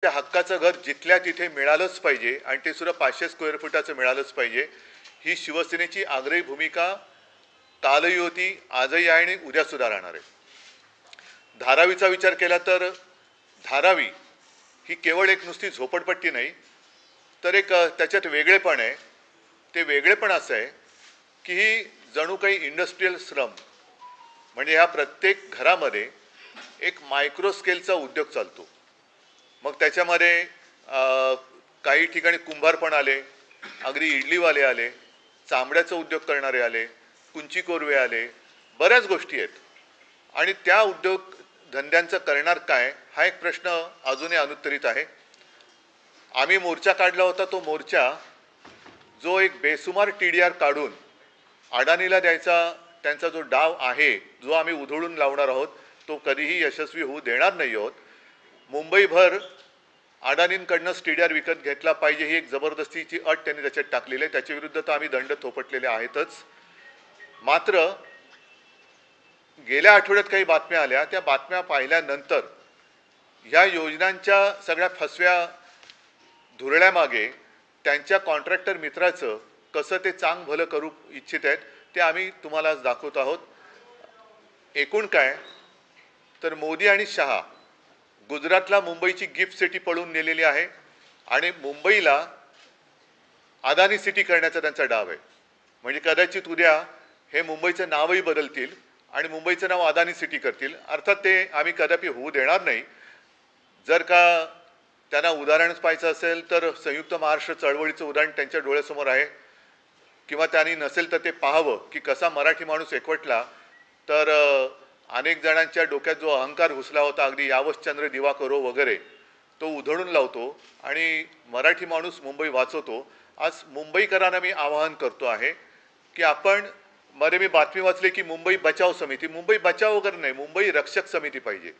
त्या हक्काचं घर जिथल्या तिथे मिळालंच पाहिजे आणि ते सुद्धा 500 स्क्वेअर फुटाचं मिळालंच पाहिजे. ही शिवसेनेची आग्रही भूमिका कालही होती, आजही आहे आणि उद्या सुद्धा राहणार आहे. धारावीचा विचार केला तर धारावी ही केवळ एक नुसती झोपडपट्टी नाही, तर एक त्याच्यात वेगळेपण आहे. ते वेगळेपण असं आहे की ही जणू काही इंडस्ट्रीयल श्रम, म्हणजे ह्या प्रत्येक घरामध्ये एक मायक्रो स्केलचा उद्योग चालतो. मग त्याच्यामध्ये काही ठिकाणी कुंभार पण आले, अगदी इडलीवाले आले, चांबड्याचा उद्योग करणारे आले, कुंची कोरवे आले, बऱ्याच गोष्टी आहेत. आणि त्या उद्योग धंद्यांचं करणार काय हा एक प्रश्न अजूनही अनुत्तरित आहे. आम्ही मोर्चा काढला होता. तो मोर्चा जो एक बेसुमार TDR काढून अडाणीला द्यायचा त्यांचा जो डाव आहे, जो आम्ही उधळून लावणार आहोत, तो कधीही यशस्वी होऊ देणार नाही आहोत. मुंबईभर अडाणींकडनं TDR विकत घेतला पाहिजे ही एक जबरदस्तीची अट त्यांनी त्याच्यात टाकलेली आहे. त्याच्या विरुद्ध तर आम्ही दंड थोपटलेले आहेतच. मात्र गेल्या आठवड्यात काही बातम्या आल्या, त्या बातम्या पाहिल्यानंतर ह्या योजनांच्या सगळ्या फसव्या धुरळ्यामागे त्यांच्या कॉन्ट्रॅक्टर मित्राचं कसं ते चांग भलं करू इच्छित आहेत ते आम्ही तुम्हाला आज दाखवत आहोत. एकूण काय तर मोदी आणि शहा गुजरातला मुंबईची गिफ्ट सिटी पळून नेलेली आहे आणि मुंबईला अदानी सिटी करण्याचा त्यांचा डाव आहे. म्हणजे कदाचित उद्या हे मुंबईचं नावही बदलतील आणि मुंबईचं नाव अदानी सिटी करतील. अर्थात ते आम्ही कदापि होऊ देणार नाही. जर का त्यांना उदाहरणच पाहायचं असेल तर संयुक्त महाराष्ट्र चळवळीचं उदाहरण त्यांच्या डोळ्यासमोर आहे, किंवा त्यांनी नसेल तर ते पाहावं की कसा मराठी माणूस एकवटला तर अनेक जणांच्या डोक्यात जो अहंकार घुसला होता, अगदी यावश्चंद्र दिवाकरो वगैरे, तो उधळून लावतो आणि मराठी माणूस मुंबई वाचवतो. आज मुंबईकरांना मी आवाहन करतो आहे की आपण, मध्ये मी बातमी वाचली की मुंबई बचाव समिती, मुंबई बचाव वगैरे नाही, मुंबई रक्षक समिती पाहिजे.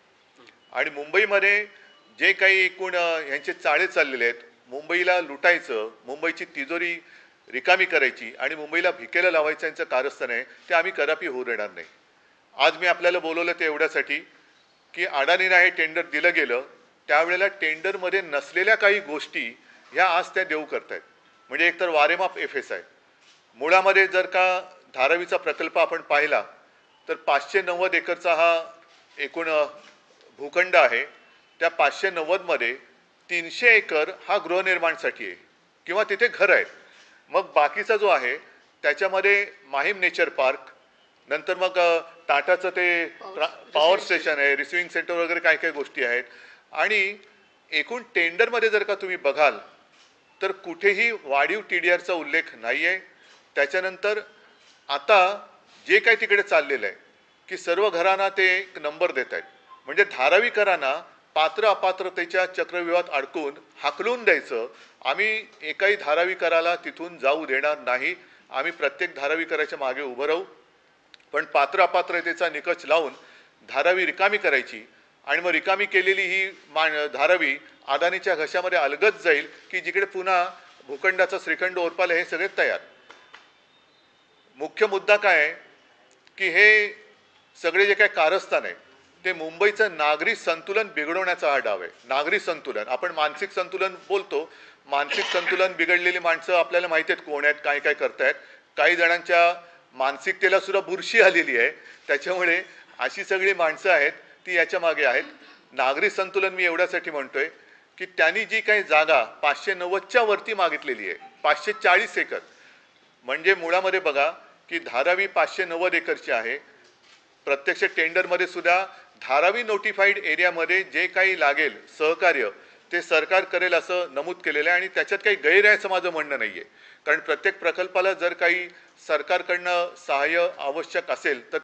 आणि मुंबईमध्ये जे काही एकूण यांचे चाळे चाललेले आहेत, मुंबईला लुटायचं, मुंबईची तिजोरी रिकामी करायची आणि मुंबईला भिकेला लावायचं यांचं कारस्थान आहे, ते आम्ही कदापि होऊ देणार नाही. आज मी आपल्याला बोलवलं ते एवढ्यासाठी की अडाणीला हे टेंडर दिलं गेलं, त्यावेळेला टेंडरमध्ये नसलेल्या काही गोष्टी ह्या आज त्या देऊ करतायत. म्हणजे एकतर वारेमाप FSI, मुळामध्ये जर का धारावीचा प्रकल्प आपण पाहिला तर 590 एकरचा हा एकूण भूखंड आहे. त्या 590 मध्ये 300 एकर हा गृहनिर्माणसाठी आहे किंवा तिथे घर आहेत. मग बाकीचा जो आहे त्याच्यामध्ये माहीम नेचर पार्क, नंतर मग टाटाचं ते पॉवर स्टेशन आहे, रिसिव्हिंग सेंटर वगैरे काय काय गोष्टी आहेत. आणि एकूण टेंडरमध्ये जर का तुम्ही बघाल तर कुठेही वाढीव TDRचा उल्लेख नाही आहे. त्याच्यानंतर आता जे काही तिकडे चाललेलं आहे की सर्व घरांना ते एक नंबर देत आहेत. म्हणजे धारावीकरांना पात्र अपात्रतेच्या चक्रव्यूहात अडकून हाकलून द्यायचं. आम्ही एकाही धारावीकराला तिथून जाऊ देणार नाही. आम्ही प्रत्येक धारावीकराच्या मागे उभं राहू, पण पात्र अपात्रतेचा निकष लावून धारावी रिकामी करायची आणि मग रिकामी केलेली ही धारावी अदानीच्या घशामध्ये अलगद जाईल की जिकडे पुन्हा भूखंडाचा श्रीखंड ओरपाले हे सगळे तयार. मुख्य मुद्दा काय आहे की हे सगळे जे काही कारस्थान आहे ते मुंबईचं नागरी संतुलन बिघडवण्याचा हा डाव आहे. नागरी संतुलन, आपण मानसिक संतुलन बोलतो, मानसिक संतुलन बिघडलेली माणसं आपल्याला माहिती आहेत कोण आहेत, काय काय करतायत. काही जणांच्या मानसिकतेला सुद्धा बुरशी आलेली आहे. त्याच्यामुळे अशी सगळी माणसं आहेत ती याच्या मागे आहेत. नागरी संतुलन मी एवढ्यासाठी म्हणतोय की त्यांनी जी काही जागा 590च्या वरती मागितलेली आहे, 540 एकर, म्हणजे मुळामध्ये बघा की धारावी 590 एकरची आहे. प्रत्यक्ष टेंडरमध्ये सुद्धा धारावी नोटिफाईड एरियामध्ये जे काही लागेल सहकार्य ते सरकार करेल असं नमूद केलेलं आहे. आणि त्याच्यात काही गैर आहे असं माझं म्हणणं नाही आहे, कारण प्रत्येक प्रकल्पाला जर काही सरकारकडनं सहाय्य आवश्यक असेल तर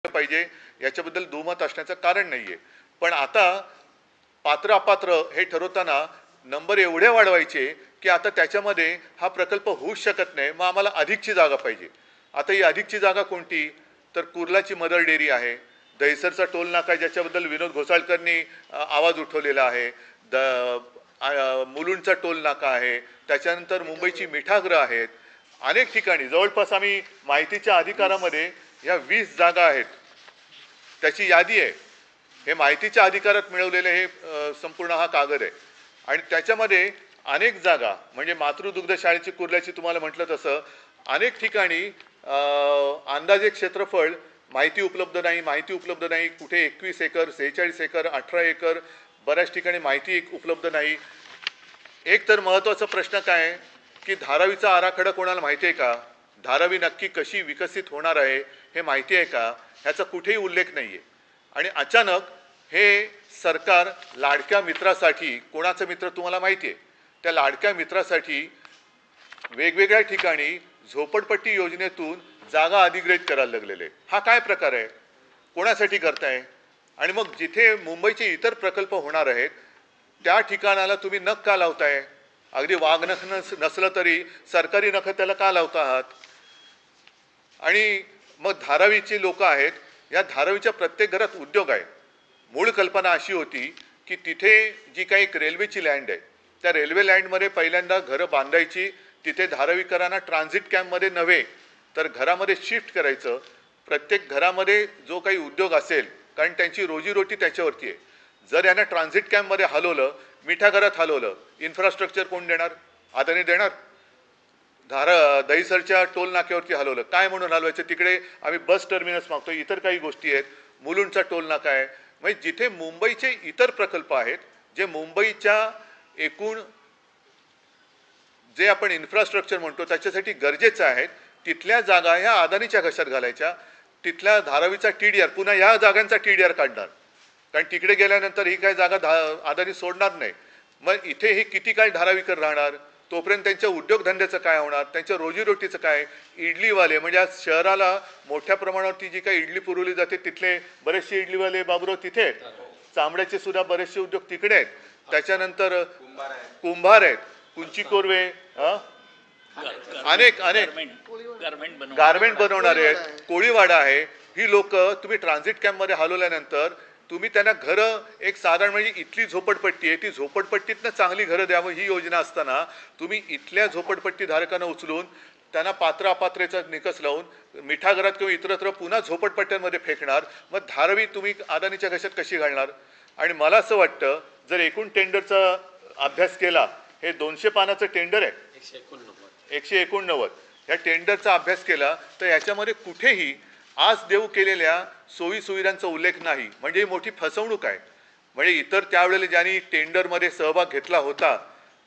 पाहिजे, याच्याबद्दल दुमत असण्याचं कारण नाही आहे. पण आता पात्र अपात्र हे ठरवताना नंबर एवढे वाढवायचे की आता त्याच्यामध्ये हा प्रकल्प होऊच शकत नाही, मग आम्हाला अधिकची जागा पाहिजे. आता ही अधिकची जागा कोणती तर कुर्लाची मदर डेअरी आहे, दहिसरचा टोल नाका ज्याच्याबद्दल विनोद घोसाळकरनी आवाज उठवलेला आहे, मुलुंडचा टोल नाका आहे, त्याच्यानंतर मुंबईची मिठागृह आहेत. अनेक ठिकाणी जवळपास आम्ही माहितीच्या अधिकारामध्ये ह्या 20 जागा आहेत त्याची यादी आहे. हे माहितीच्या अधिकारात मिळवलेले हे संपूर्ण हा कागद आहे आणि त्याच्यामध्ये अनेक जागा म्हणजे मातृदुग्ध शाळेची कुर्ल्याची तुम्हाला म्हटलं तसं अनेक ठिकाणी अंदाजे क्षेत्रफळ माहिती उपलब्ध नाही कुठे 21 एकर 46 एकर 18 एकर बऱ्याच ठिकाणी माहिती उपलब्ध नाही। एक तर महत्त्वाचा प्रश्न काय आहे की धारावीचा आराखडा कोणाला माहिती आहे का? धारावी नक्की कशी विकसित होणार आहे हे माहिती आहे का? ह्याचा कुठेही उल्लेख नाही आहे आणि अचानक हे सरकार लाडक्या मित्रासाठी, कोणाचा मित्र तुम्हाला माहिती आहे, त्या लाडक्या मित्रासाठी वेगवेगळ्या ठिकाणी झोपडपट्टी योजनेतून जागा अधिग्रहित करायला लागलेले। हा काय प्रकार आहे? कोणासाठी करताय? आणि मग जिथे मुंबईचे इतर प्रकल्प होणार आहेत त्या ठिकाणाला तुम्ही नख का लावताय? अगदी वाघ नख नसलं तरी सरकारी नख त्याला का लावता आहात? आणि मग धारावीची लोक आहेत, या धारावीच्या प्रत्येक घरात उद्योग आहे। मूळ कल्पना अशी होती की तिथे जी काही एक रेल्वेची लँड आहे त्या रेल्वे लँडमध्ये पहिल्यांदा घरं बांधायची, तिथे धारावीकरांना ट्रान्झिट कॅम्पमध्ये नव्हे तर घरामध्ये शिफ्ट करायचं। प्रत्येक घरामध्ये जो काही उद्योग असेल, कारण त्यांची रोजीरोटी त्याच्यावरती आहे, जर यांना ट्रान्झिट कॅम्पमध्ये हलवलं, मिठ्या घरात हलवलं, इन्फ्रास्ट्रक्चर कोण देणार? अदानी देणार? दहिसरच्या टोल नाक्यावरती हलवलं, काय म्हणून हलवायचं? तिकडे आम्ही बस टर्मिनस मागतो, इतर काही गोष्टी आहेत, मुलुंडचा टोल नाका आहे। म्हणजे जिथे मुंबईचे इतर प्रकल्प आहेत, जे मुंबईच्या एकूण जे आपण इन्फ्रास्ट्रक्चर म्हणतो त्याच्यासाठी गरजेचं आहे, तिथल्या जागा ह्या अदानीच्या घशात घालायच्या। तिथल्या धारावीचा TDR पुन्हा ह्या जागांचा TDR काढणार, कारण तिकडे गेल्यानंतर ही काय जागा अदानी सोडणार नाही। मग इथे हे किती काळ धारावीकर राहणार? तोपर्यंत त्यांच्या उद्योगधंद्याचं काय होणार? त्यांच्या रोजीरोटीचं काय? इडलीवाले म्हणजे आज शहराला मोठ्या प्रमाणावरती जी काही इडली पुरवली जाते तिथले बरेचसे इडलीवाले बाबूराव तिथे आहेत, चामड्याचे सुद्धा बरेचसे उद्योग तिकडे आहेत, त्याच्यानंतर कुंभार आहेत, कुंची कोरवे, अनेक गारमेंट बनवणारे आहेत, कोळीवाडा आहे। ही लोक तुम्ही ट्रान्झिट कॅम्पमध्ये हलवल्यानंतर तुम्ही त्यांना घरं एक साधारण म्हणजे इथली झोपडपट्टी आहे ती झोपडपट्टीतनं चांगली घरं द्यावं ही योजना असताना तुम्ही इथल्या झोपडपट्टी धारकांना उचलून त्यांना पात्र अपात्रेचा निकष लावून मिठागरात किंवा इतरत्र पुन्हा झोपडपट्ट्यांमध्ये फेकणार। मग धारावी तुम्ही अदानीच्या घशात कशी घालणार? आणि मला असं वाटतं जर एकूण टेंडरचा अभ्यास केला, हे 200 पानाचं टेंडर आहे, 189, ह्या टेंडरचा अभ्यास केला तर याच्यामध्ये कुठेही आज देऊ केलेल्या सोयी सुविधांचा उल्लेख नाही। म्हणजे ही मोठी फसवणूक आहे। म्हणजे इतर त्यावेळेला ज्यांनी टेंडरमध्ये सहभाग घेतला होता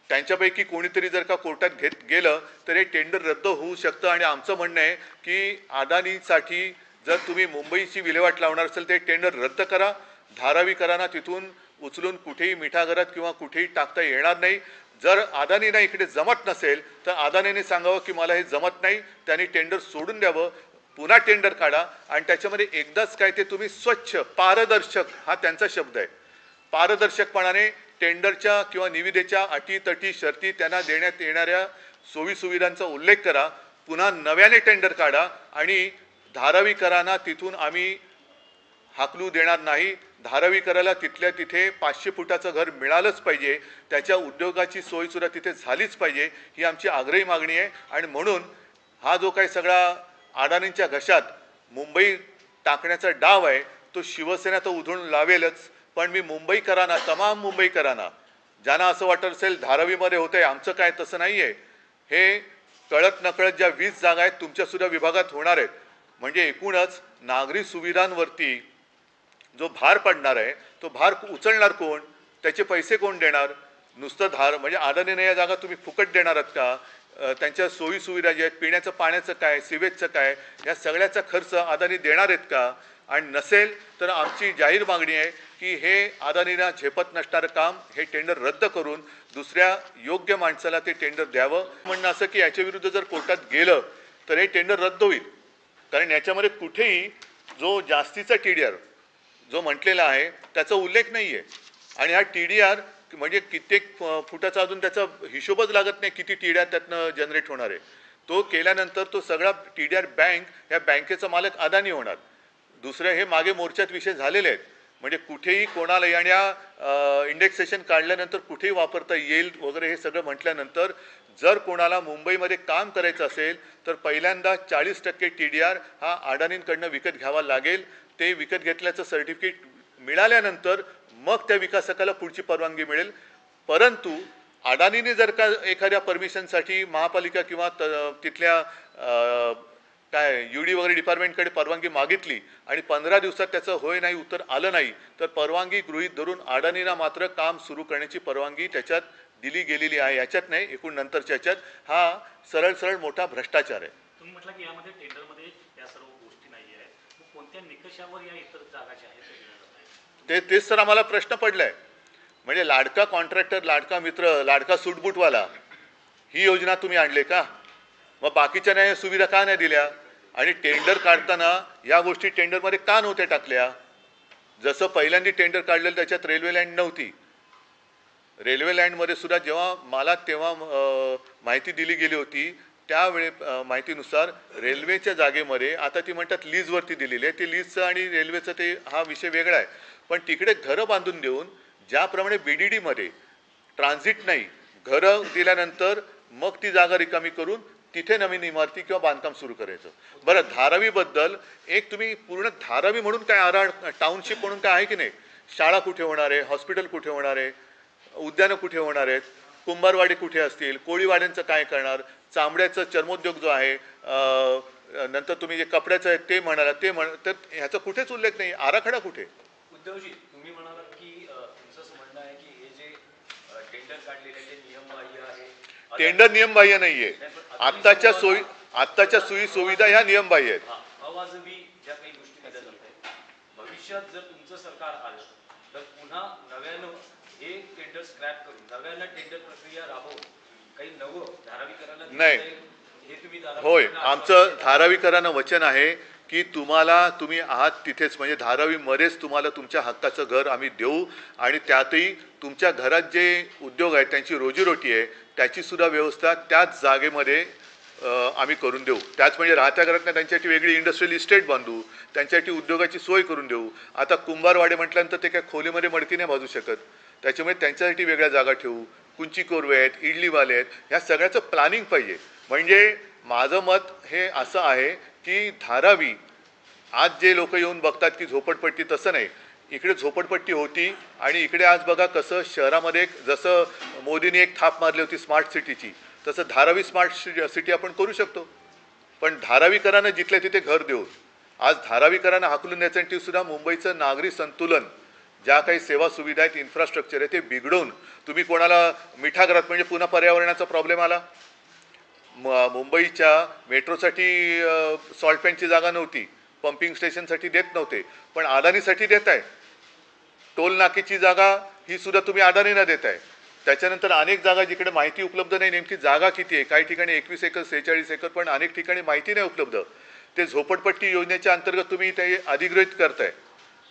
त्यांच्यापैकी कोणीतरी जर का कोर्टात गेलं तर हे टेंडर रद्द होऊ शकतं। आणि आमचं म्हणणं आहे की अदानीसाठी जर तुम्ही मुंबईची विल्हेवाट लावणार असेल ते टेंडर रद्द करा, धारावीकरांना तिथून उचलून कुठेही मिठागरात किंवा कुठेही टाकता येणार नाही। जर अदानीला इकडे जमत नसेल तर अदानीने सांगावं की मला हे जमत नाही, त्यांनी टेंडर सोडून द्यावं, पुन्हा टेंडर काढा आणि त्याच्यामध्ये एकदाच काय ते तुम्ही स्वच्छ पारदर्शक, हा त्यांचा शब्द आहे, पारदर्शकपणाने टेंडरच्या किंवा निविदेच्या अटी तटी शर्ती त्यांना देण्यात येणाऱ्या सोयी सुविधांचा उल्लेख करा, पुन्हा नव्याने टेंडर काढा आणि धारावीकरांना तिथून आम्ही हाकलू देणार नाही। धारावीकराला तिथल्या तिथे 500 फुटाचं घर मिळालंच पाहिजे, त्याच्या उद्योगाची सोयीसुद्धा तिथे झालीच पाहिजे, ही आमची आग्रही मागणी आहे। आणि म्हणून हा जो काही सगळा अदानींच्या घशात मुंबई टाकण्याचा डाव आहे तो शिवसेना तर उधळून लावेलच, पण मी मुंबईकरांना, तमाम मुंबईकरांना ज्यांना असं वाटत असेल धारावीमध्ये होतंय आमचं काय, तसं नाही आहे, हे कळत नकळत ज्या 20 जागा आहेत तुमच्यासुद्धा विभागात होणार आहेत, म्हणजे एकूणच नागरी सुविधांवरती जो भार पडणार आहे तो भार उचलणार कोण? त्याचे पैसे कोण देणार? नुसतं म्हणजे अदानीने या जागा तुम्ही फुकट देणार आहात का? त्यांच्या सोयी सुविधा ज्या आहेत, पिण्याचं पाण्याचं काय, सिवेजचं काय, या सगळ्याचा खर्च अदानी देणार आहेत का? आणि नसेल तर आमची जाहीर मागणी आहे की हे अदानीला झेपत नसणारं काम हे टेंडर रद्द करून दुसऱ्या योग्य माणसाला ते टेंडर द्यावं। म्हणणं असं की याच्या विरुद्ध जर कोर्टात गेलं तर हे टेंडर रद्द होईल, कारण याच्यामध्ये कुठेही जो जास्तीचा TDR जो म्हटलेला आहे त्याचा उल्लेख नाही आहे। आणि हा TDR म्हणजे कित्येक फुटाचा अजून त्याचा हिशोबच लागत नाही किती TDR त्यातनं जनरेट होणार आहे। तो केल्यानंतर तो सगळा TDR बँक, ह्या बँकेचा मालक अदानी होणार। दुसरं हे मागे मोर्चात विषय झालेले आहेत, म्हणजे कुठेही कोणाला आणि इंडेक्सेशन काढल्यानंतर कुठेही वापरता येईल वगैरे हे सगळं म्हटल्यानंतर जर कोणाला मुंबईमध्ये काम करायचं असेल तर पहिल्यांदा 40% TDR हा अदानींकडनं विकत घ्यावा लागेल। ते विकत घेतल्याचं सर्टिफिकेट मिळाल्यानंतर मग त्या विकासकाला पुढची परवानगी मिळेल. परंतु अडाणीने जर का एखाद्या परमिशनसाठी महापालिका किंवा तिथल्या काय UD वगैरे डिपार्टमेंटकडे परवानगी मागितली आणि 15 दिवसात त्याचं होय नाही उत्तर आलं नाही, तर परवानगी गृहीत धरून अडाणीला मात्र काम सुरू करण्याची परवानगी त्याच्यात दिली गेलेली आहे. याच्यात नाही, एकूण नंतरच्या याच्यात हा सरळ सरळ मोठा भ्रष्टाचार आहे. तुम्ही म्हटलं की यामध्ये टेंडरमध्ये या सर्व गोष्टी नाही आहे, मग कोणत्या निकषावर या इतर जागाच्या आहेत तेच तर आम्हाला प्रश्न पडलाय. म्हणजे लाडका कॉन्ट्रॅक्टर, लाडका मित्र, लाडका सूटबूटवाला ही योजना तुम्ही आणले का? मग बाकीच्या न्याय सुविधा का नाही दिल्या? आणि टेंडर काढताना या गोष्टी टेंडरमध्ये का नव्हत्या टाकल्या? जसं पहिल्यांदा टेंडर काढलेलं त्याच्यात रेल्वे लँड नव्हती. रेल्वे लँडमध्ये सुद्धा जेव्हा मला तेव्हा माहिती दिली गेली होती त्यावेळे माहितीनुसार रेल्वेच्या जागेमध्ये आता ती म्हणतात लीजवरती दिलेली आहे. ते लीजचं आणि रेल्वेचं ते हा विषय वेगळा आहे. पण तिकडे घरं बांधून देऊन ज्याप्रमाणे BDDमध्ये ट्रान्झिट नाही, घरं दिल्यानंतर मग ती जागा रिकामी करून तिथे नवीन इमारती किंवा बांधकाम सुरू करायचं. बरं, धारावीबद्दल एक तुम्ही पूर्ण धारावी म्हणून काय टाउनशिप म्हणून काय आहे की नाही? शाळा कुठे होणार आहे? हॉस्पिटल कुठे होणार आहे? उद्यानं कुठे होणार आहेत? कुंभारवाडी कुठे असतील? कोळीवाड्यांचं काय करणार? चामड्याचं चर्मोद्योग जो आहे, नंतर तुम्ही जे कपड्याचं आहे ते म्हणाला तर ह्याचा कुठेच उल्लेख नाही. आराखडा कुठे? उद्धवजी, तुम्ही म्हणालात की तुमचं म्हणणं आहे की हे जे टेंडर काढलेले ते नियमबाह्य आहे. टेंडर नियमबाह्य नाहीये. आत्ताच्या सोयी सुविधा ह्या नियमबाह्य आहेत. अवाजवी ज्या काही गोष्टी केल्या जात आहेत, भविष्यात जर तुमचं सरकार आलं तर पुन्हा नव्यानं हे टेंडर स्क्रॅप करून नव्यानं टेंडर प्रक्रिया राबवून काही नवं धारावीकरांना नाही. हे तुम्ही होय, आमचं धारावीकरांना वचन आहे की तुम्ही आहात तिथेच, म्हणजे धारावीमध्येच तुम्हाला तुमच्या हक्काचं घर आम्ही देऊ आणि त्यातही तुमच्या घरात जे उद्योग आहेत त्यांची रोजीरोटी आहे त्याची सुद्धा व्यवस्था त्याच जागेमध्ये आम्ही करून देऊ. त्याच म्हणजे राहत्या घरात त्यांच्यासाठी वेगळी इंडस्ट्रियल इस्टेट बांधू, त्यांच्यासाठी उद्योगाची सोय करून देऊ. आता कुंभारवाडे म्हटल्यानंतर ते काय खोलीमध्ये मडकी नाही भाजू शकत, त्याच्यामुळे त्यांच्यासाठी वेगळ्या जागा ठेवू. कुंची कोरवे आहेत, इडलीवाले आहेत, ह्या सगळ्याचं प्लॅनिंग पाहिजे. म्हणजे माझं मत हे असं आहे की धारावी आज जे लोक येऊन बघतात की झोपडपट्टी, तसं नाही. इकडे झोपडपट्टी होती आणि इकडे आज बघा कसं शहरामध्ये जसं मोदींनी एक थाप मारली होती स्मार्ट सिटीची, तसं धारावी स्मार्ट सिटी आपण करू शकतो. पण धारावीकरांना जिथल्या तिथे घर देऊन आज धारावीकरांना हाकलून द्यायसाठी सुद्धा मुंबईचं नागरी संतुलन, ज्या काही सेवा सुविधा आहेत, इन्फ्रास्ट्रक्चर आहे ते बिघडवून तुम्ही कोणाला मिठागरात, म्हणजे पुन्हा पर्यावरणाचा प्रॉब्लेम आला. मुंबईच्या मेट्रोसाठी सॉल्ट पॅनची जागा नव्हती, पंपिंग स्टेशनसाठी देत नव्हते, पण अदानीसाठी देत आहे. टोल नाकेची जागा ही सुद्धा तुम्ही अदानीला देत आहे. त्याच्यानंतर अनेक जागा जिकडे माहिती उपलब्ध नाही, नेमकी जागा किती आहे, काही ठिकाणी 21 एकर 46 एकर, पण अनेक ठिकाणी माहिती नाही उपलब्ध. ते झोपडपट्टी योजनेच्या अंतर्गत तुम्ही ते अधिग्रहित करताय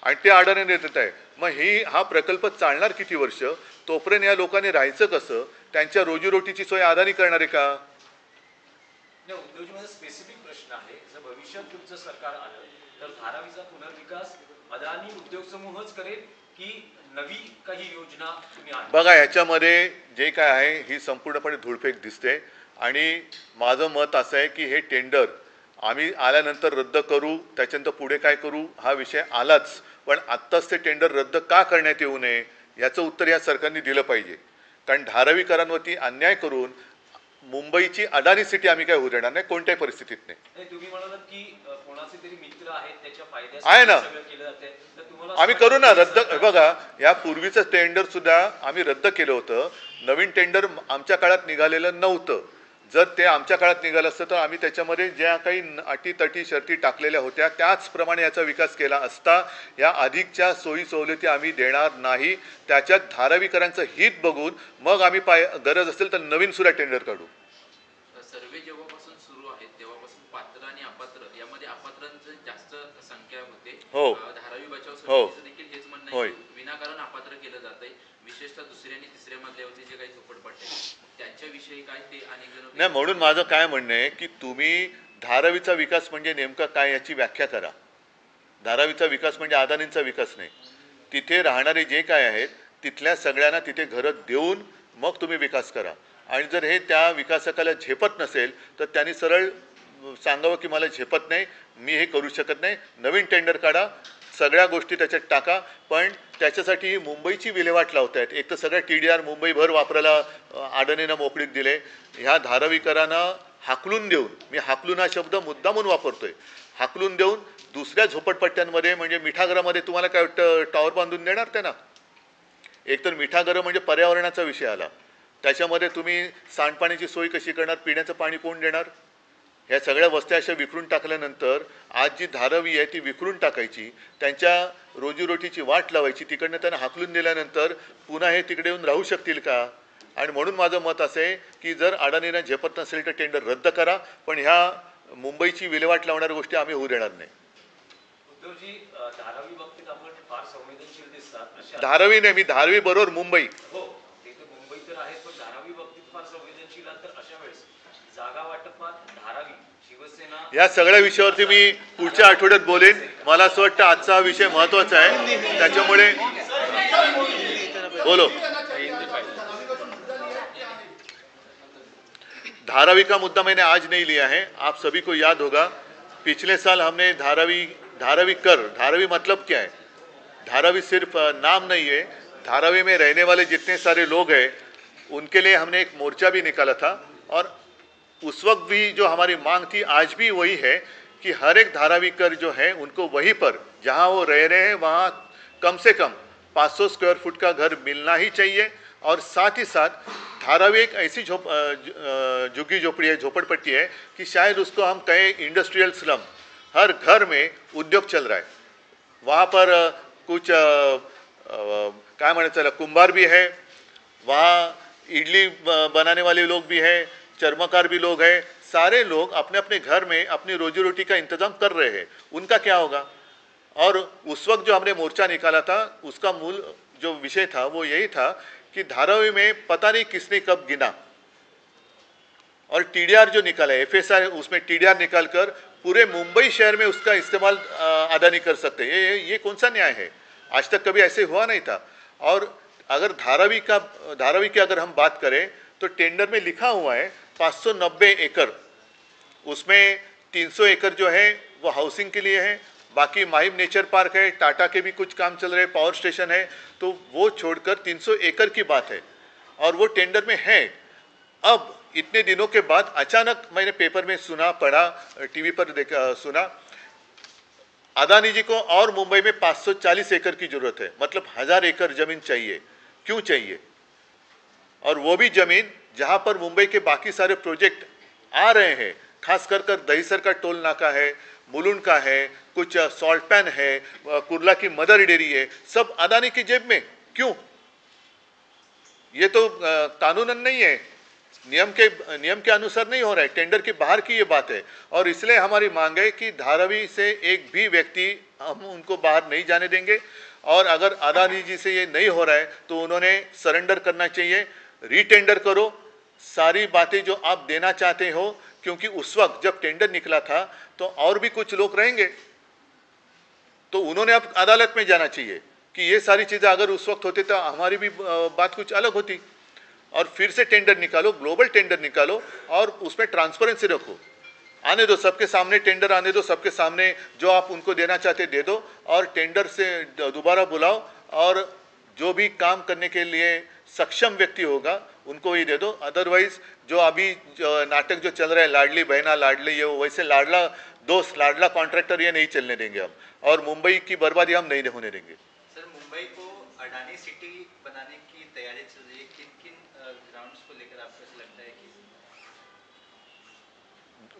आणि ते अडाणीने देत आहे. मग हा प्रकल्प चालणार किती वर्ष? तोपर्यंत या लोकांनी राहायचं कसं? त्यांच्या रोजीरोटीची सोय अदानी करणार आहे का? उद्योजकांचा स्पेसिफिक प्रश्न आहे, जर भविष्यात तुमचं सरकार आलं तर धारावीचा पुनर्विकास अदानी उद्योग समूहच करेल की नवी काही योजना तुम्ही आणा? बघा, याच्यामध्ये जे काय आहे ही संपूर्णपणे धूळफेक दिसते आणि माझं मत असं आहे की हे टेंडर आम्ही आल्यानंतर रद्द करू, त्याच्यानंतर पुढे काय करू हा विषय आलाच. पण आत्ताच ते टेंडर रद्द का करण्यात येऊ नये याचं उत्तर या सरकारने दिलं पाहिजे. कारण धारावीकरांवरती अन्याय करून मुंबईची अदानी सिटी आम्ही काय होऊ देणार नाही कोणत्याही परिस्थितीत नाही. तुम्ही म्हणालात की कोणाचे तरी मित्र आहेत त्याच्या आहे ना, केलं जाते, तर तुम्हाला आम्ही करू ना रद्द. बघा, या पूर्वीचं टेंडर सुद्धा आम्ही रद्द केलं होतं. नवीन टेंडर आमच्या काळात निघालेलं नव्हतं. जर ते आमच्या काळात निघालं असतं तर आम्ही त्याच्यामध्ये ज्या काही अटी तटी शर्ती टाकलेल्या होत्या त्याचप्रमाणे याचा विकास केला असता. या अधिकच्या सोयी सवलती आम्ही देणार नाही. त्याच्यात धारावीकरांचं हित बघून मग आम्ही गरज असेल तर नवीन सुद्धा टेंडर काढू. सर्वे जेव्हापासून सुरू आहेत तेव्हापासून पात्र आणि अपात्र यामध्ये अपात्रांची जास्त संख्या होते. हो, धारावी बचाव हो, समितीचं देखील हेच म्हणणं आहे की विनाकारण अपात्र केलं जात आहे, विशेषतः दुसऱ्या आणि तिसऱ्या मजल्यावरती जे काही झोपडपट्ट्या आहेत त्यांच्याविषयी काय ते अनेक जण नाही. म्हणून माझं काय म्हणणं आहे की तुम्ही धारावीचा विकास म्हणजे नेमका काय याची व्याख्या करा. धारावीचा विकास म्हणजे अदानींचा विकास नाही. तिथे राहणारे जे काय आहेत तिथल्या सगळ्यांना तिथे घरं देऊन मग तुम्ही विकास करा. आणि जर हे त्या विकासकाला झेपत नसेल तर त्यांनी सरळ सांगावं की मला झेपत नाही, मी हे करू शकत नाही, नवीन टेंडर काढा, सगळ्या गोष्टी त्याच्यात टाका, पण त्याच्यासाठी मुंबईची विल्हेवाट लावतायत. एक तर सगळ्या TDR मुंबईभर वापरायला अडाणीनं मोकळीक दिले. ह्या धारावीकरांना हाकलून देऊन, मी हाकलून हा शब्द मुद्दामून वापरतोय, हाकलून देऊन दुसऱ्या झोपडपट्ट्यांमध्ये म्हणजे मिठागरामध्ये तुम्हाला काय वाटतं टॉवर बांधून देणार त्यांना? एकतर मिठागरं म्हणजे पर्यावरणाचा विषय आला, त्याच्यामध्ये तुम्ही सांडपाण्याची सोय कशी करणार, पिण्याचं पाणी कोण देणार? ह्या सगळ्या वस्त्या अशा विखरून टाकल्यानंतर आज जी धारावी आहे ती विखरून टाकायची, त्यांच्या रोजीरोटीची वाट लावायची, तिकडनं त्यांना हाकलून दिल्यानंतर पुन्हा हे तिकडे येऊन राहू शकतील का? आणि म्हणून माझं मत असं आहे की जर अडाणीनं झेपत नसेल तर टेंडर रद्द करा, पण ह्या मुंबईची विल्हेवाट लावणाऱ्या गोष्टी आम्ही होऊ देणार नाही. उद्धवजी, धारावी बाबतीत आपण फार संवेदनशील दिसतात अशा धारावी नाही, मी धारावी बरोबर मुंबई. हो, ते तर मुंबई तर आहे, पण धारावी बाबतीत फार संवेदनशील आहात. तर अशा वेळेस जागा वाटपात धारावी शिवसेना या सगळ्या विषयावरती मी पुढच्या आठवड्यात बोलेन. मला असं वाटतं आजचा हा विषय महत्त्वाचा आहे, त्याच्यामुळे बोलो. धारावी का मुद्दा मैंने आज नहीं लिया है. आप सभी को याद होगा पिछले साल हमने धारावी मतलब क्या है? धारावी सिर्फ नाम नहीं है, धारावी में रहने वाले जितने सारे लोग हैं उनके लिए हमने एक मोर्चा भी निकाला था. और उस वक्त भी जो हमारी मांग थी आज भी वही है कि हर एक धारावीकर जो है उनको वहीं पर जहां वो रह रहे हैं वहां कम से कम 500 स्क्वायर फुट का घर मिलना ही चाहिए. और साथ ही साथ धारावी एक ऐसी झुग्गी झोपड़ी है, झोपड़पट्टी है कि शायद उसको हम कहें इंडस्ट्रियल स्लम. हर घर में उद्योग चल रहा है, वहाँ पर कुछ क्या माने चला कुंभार भी है, वहाँ इडली बनाने वाले लोग भी हैं, चर्मकार भी लोग हैं. सारे लोग अपने अपने घर में अपनी रोजी रोटी का इंतजाम कर रहे हैं. उनका क्या होगा? और उस वक्त जो हमने मोर्चा निकाला था उसका मूल जो विषय था वो यही था कि धारावी में पता नहीं किसने कब गिना और TDR जो निकाला है FSR, उसमें TDR निकाल कर पूरे मुंबई शहर में उसका इस्तेमाल अडानी कर सकते हैं. ये कौन सा न्याय है? आज तक कभी ऐसे हुआ नहीं था. और अगर धारावी की अगर हम बात करें तो टेंडर में लिखा हुआ है 590 एकड़, उसमें 300 एकड़ जो है वो हाउसिंग के लिए है, बाकी माहिम नेचर पार्क है, टाटा के भी कुछ काम चल रहे, पावर स्टेशन है, तो वो छोड़कर 300 एकड़ की बात है और वो टेंडर में है. अब इतने दिनों के बाद अचानक मैंने पेपर में सुना, पढ़ा, टीवी पर देखा, सुना अदानी जी को और मुंबई में 540 एकड़ की जरूरत है. मतलब 1000 एकड़ जमीन चाहिए. क्यों चाहिए? और वो भी जमीन जहां पर मुंबई के बाकी सारे प्रोजेक्ट आ रहे हैं, खास कर दहीसर का टोल नाका है, मुलुंड का है, कुछ सॉल्ट पैन है, कुर्ला की मदर डेयरी है, सब अदानी की जेब में. क्यों? ये तो कानूनन नहीं है, नियम के अनुसार नहीं हो रहा है, टेंडर के बाहर की ये बात है. और इसलिए हमारी मांग है कि धारावी से एक भी व्यक्ति हम उनको बाहर नहीं जाने देंगे. और अगर अदानी जी से ये नहीं हो रहा है तो उन्होंने सरेंडर करना चाहिए, रीटेंडर करो सारी बातें जो आप देना चाहते हो, क्योंकि उस वक्त जब टेंडर निकला था तो और भी कुछ लोग रहेंगे, तो उन्होंने अब अदालत में जाना चाहिए कि ये सारी चीज़ें अगर उस वक्त होती तो हमारी भी बात कुछ अलग होती. और फिर से टेंडर निकालो, ग्लोबल टेंडर निकालो और उसमें ट्रांसपेरेंसी रखो. आने दो, सबके सामने टेंडर आने दो, सबके सामने जो आप उनको देना चाहते दे दो और टेंडर से दोबारा बुलाओ और जो भी काम करने के लिए सक्षम व्यक्ति होगा उनको ही दे दो. अदरवाइज जो अभी नाटक जो चल रहा है लाडली बहना लाडली, ये वैसे लाडला दोस्त लाडला कॉन्ट्रैक्टर ये नहीं चलने देंगे हम, और मुंबई की बर्बादी हम नहीं होने देंगे. सर, मुंबई को अडानी सिटी बनाने की तैयारी चल रही है, किन किन ग्राउंड्स को लेकर आपको ऐसा लगता है कि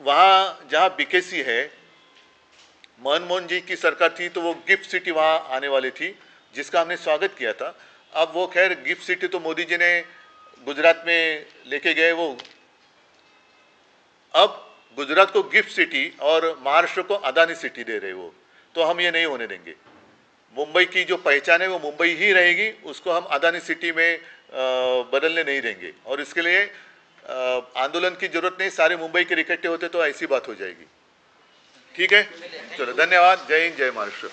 वहाँ जहाँ BKC है, मनमोहन जी की सरकार थी तो वो गिफ्ट सिटी वहाँ आने वाली थी जिसका हमने स्वागत किया था. अब वो खैर गिफ्ट सिटी तो मोदी जी ने गुजरात में लेके गए, वो अब गुजरात को गिफ्ट सिटी और महाराष्ट्र को अदानी सिटी दे रहे वो, तो हम ये नहीं होने देंगे. मुंबई की जो पहचान है वो मुंबई ही रहेगी, उसको हम अदानी सिटी में बदलने नहीं देंगे. और इसके लिए आंदोलन की जरूरत नहीं, सारे मुंबई के इकट्ठे होते तो ऐसी बात हो जाएगी. ठीक है, चलो धन्यवाद. जय हिंद, जय महाराष्ट्र.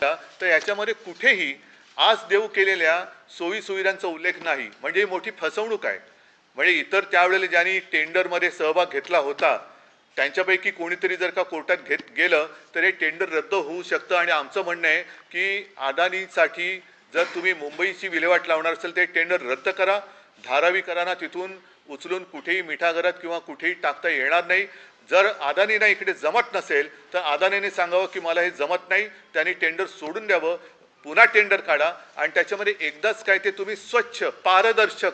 तर याच्यामध्ये कुठेही आज देऊ केलेल्या सोयी सुविधांचा उल्लेख नाही, म्हणजे ही मोठी फसवणूक आहे. म्हणजे इतर त्यावेळेला ज्यांनी टेंडरमध्ये सहभाग घेतला होता त्यांच्यापैकी कोणीतरी जर का कोर्टात गेलं तर हे टेंडर रद्द होऊ शकतं. आणि आमचं म्हणणं आहे की अदानीसाठी जर तुम्ही मुंबईची विल्हेवाट लावणार असेल ते टेंडर रद्द करा. धारावी कराना तिथून उचलून कुठेही मिठागरात किंवा कुठेही टाकता येणार नाही. जर अदानीला इकडे जमत नसेल तर अदानीने सांगावं की मला हे जमत नाही, त्यांनी टेंडर सोडून द्यावं, पुन्हा टेंडर काढा आणि त्याच्यामध्ये एकदाच काय ते तुम्ही स्वच्छ पारदर्शक